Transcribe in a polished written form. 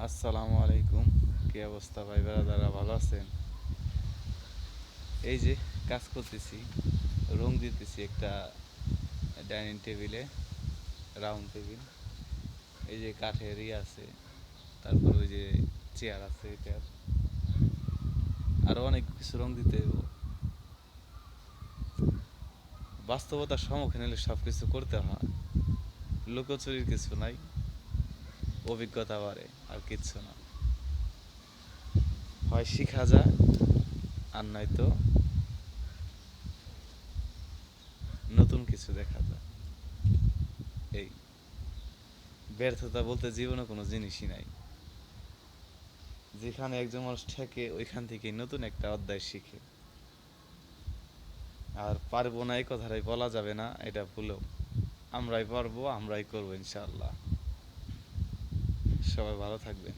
আসসালামু আলাইকুম। কি অবস্থা ভাই বেড়াদারা, ভালো আছেন? এই যে কাজ করতেছি, রং দিতেছি একটা ডাইনিং টেবিলে, রাউন্ড টেবিল। এই যে কাঠের আছে, তারপর ওই যে চেয়ার আছে এটার, আরো অনেক কিছু রং দিতে হইব। বাস্তবতার সম্মুখীন হলে সব কিছু করতে হয়, লুকোচুরির কিছু নাই, অভিজ্ঞতা বাড়ে, আর কিচ্ছু না। হয় শিখা যায়, আর নয়তো নতুন কিছু দেখা যায়। এই ব্যর্থতা বলতে জীবনে কোনো জিনিসই নাই। যেখানে একজন মানুষ ঠেকে ওইখান থেকে নতুন একটা অধ্যায় শিখে। আর পারবো না এই কথাটাই বলা যাবে না, এটা ভুলেও। আমরাই পারবো, আমরাই করবো ইনশাআল্লাহ। সবাই ভালো থাকবেন।